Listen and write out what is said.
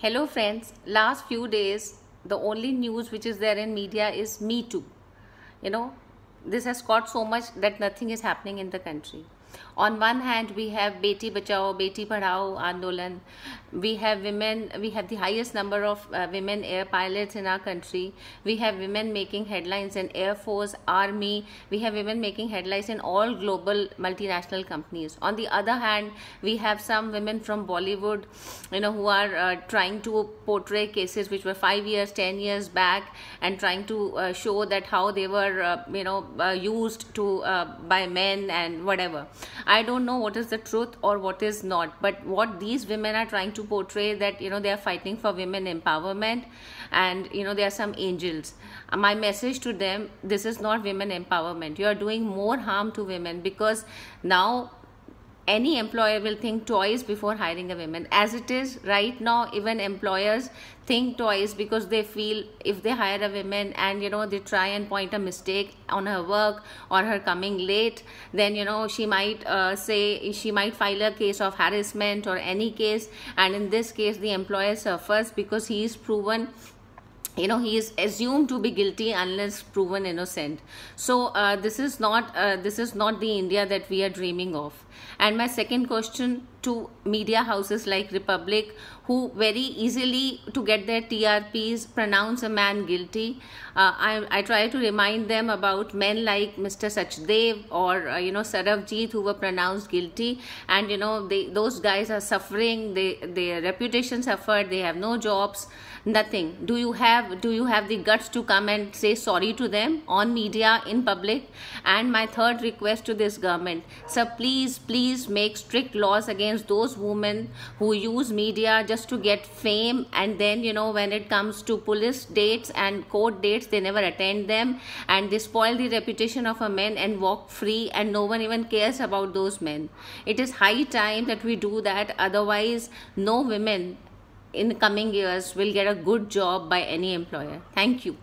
Hello friends, last few days the only news which is there in media is Me Too. You know, this has caught so much that nothing is happening in the country. On one hand, we have Beti Bachao, Beti Padhao Andolan. We have women, we have the highest number of women air pilots in our country. We have women making headlines in Air Force, Army. We have women making headlines in all global multinational companies. On the other hand, we have some women from Bollywood, who are trying to portray cases which were 5 years, 10 years back, and trying to show that how they were, used to by men and whatever. I don't know what is the truth or what is not, but what these women are trying to portray, that they are fighting for women empowerment, and they are some angels. My message to them: this is not women empowerment. You are doing more harm to women, because now any employer will think twice before hiring a woman. As it is right now, even employers think twice, because they feel if they hire a woman and they try and point a mistake on her work or her coming late, then she might she might file a case of harassment or any case, and in this case the employer suffers, because he is proven, he is assumed to be guilty unless proven innocent. So this is not the India that we are dreaming of. And my second question to media houses like Republic, who very easily, to get their TRPs, pronounce a man guilty, I try to remind them about men like Mr. Sachdev or Sarabjit, who were pronounced guilty, and those guys are suffering. Their reputation suffered. They have no jobs, nothing. Do you have the guts to come and say sorry to them on media, in public? And my third request to this government: sir, please make strict laws against those women who use media just to get fame, and then when it comes to police dates and court dates, they never attend them, and they spoil the reputation of a man and walk free, and no one even cares about those men. It is high time that we do that. Otherwise, no women in the coming years will get a good job by any employer. Thank you.